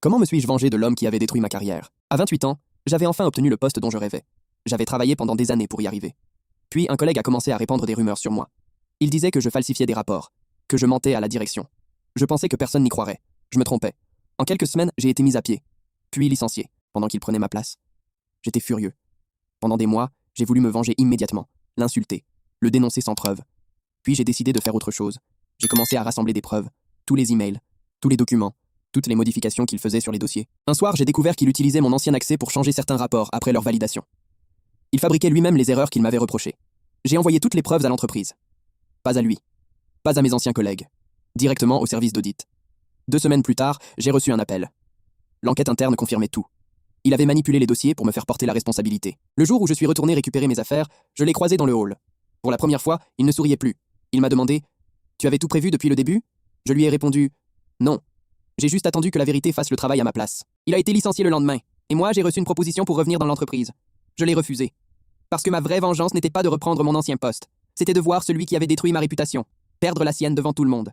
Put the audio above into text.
Comment me suis-je vengé de l'homme qui avait détruit ma carrière? À 28 ans, j'avais enfin obtenu le poste dont je rêvais. J'avais travaillé pendant des années pour y arriver. Puis un collègue a commencé à répandre des rumeurs sur moi. Il disait que je falsifiais des rapports, que je mentais à la direction. Je pensais que personne n'y croirait. Je me trompais. En quelques semaines, j'ai été mis à pied, puis licencié, pendant qu'il prenait ma place. J'étais furieux. Pendant des mois, j'ai voulu me venger immédiatement, l'insulter, le dénoncer sans preuve. Puis j'ai décidé de faire autre chose. J'ai commencé à rassembler des preuves, tous les emails, tous les documents, toutes les modifications qu'il faisait sur les dossiers. Un soir, j'ai découvert qu'il utilisait mon ancien accès pour changer certains rapports après leur validation. Il fabriquait lui-même les erreurs qu'il m'avait reprochées. J'ai envoyé toutes les preuves à l'entreprise. Pas à lui. Pas à mes anciens collègues. Directement au service d'audit. 2 semaines plus tard, j'ai reçu un appel. L'enquête interne confirmait tout. Il avait manipulé les dossiers pour me faire porter la responsabilité. Le jour où je suis retourné récupérer mes affaires, je l'ai croisé dans le hall. Pour la première fois, il ne souriait plus. Il m'a demandé « Tu avais tout prévu depuis le début ?» Je lui ai répondu « Non. J'ai juste attendu que la vérité fasse le travail à ma place. » Il a été licencié le lendemain, et moi j'ai reçu une proposition pour revenir dans l'entreprise. Je l'ai refusée. Parce que ma vraie vengeance n'était pas de reprendre mon ancien poste. C'était de voir celui qui avait détruit ma réputation, perdre la sienne devant tout le monde.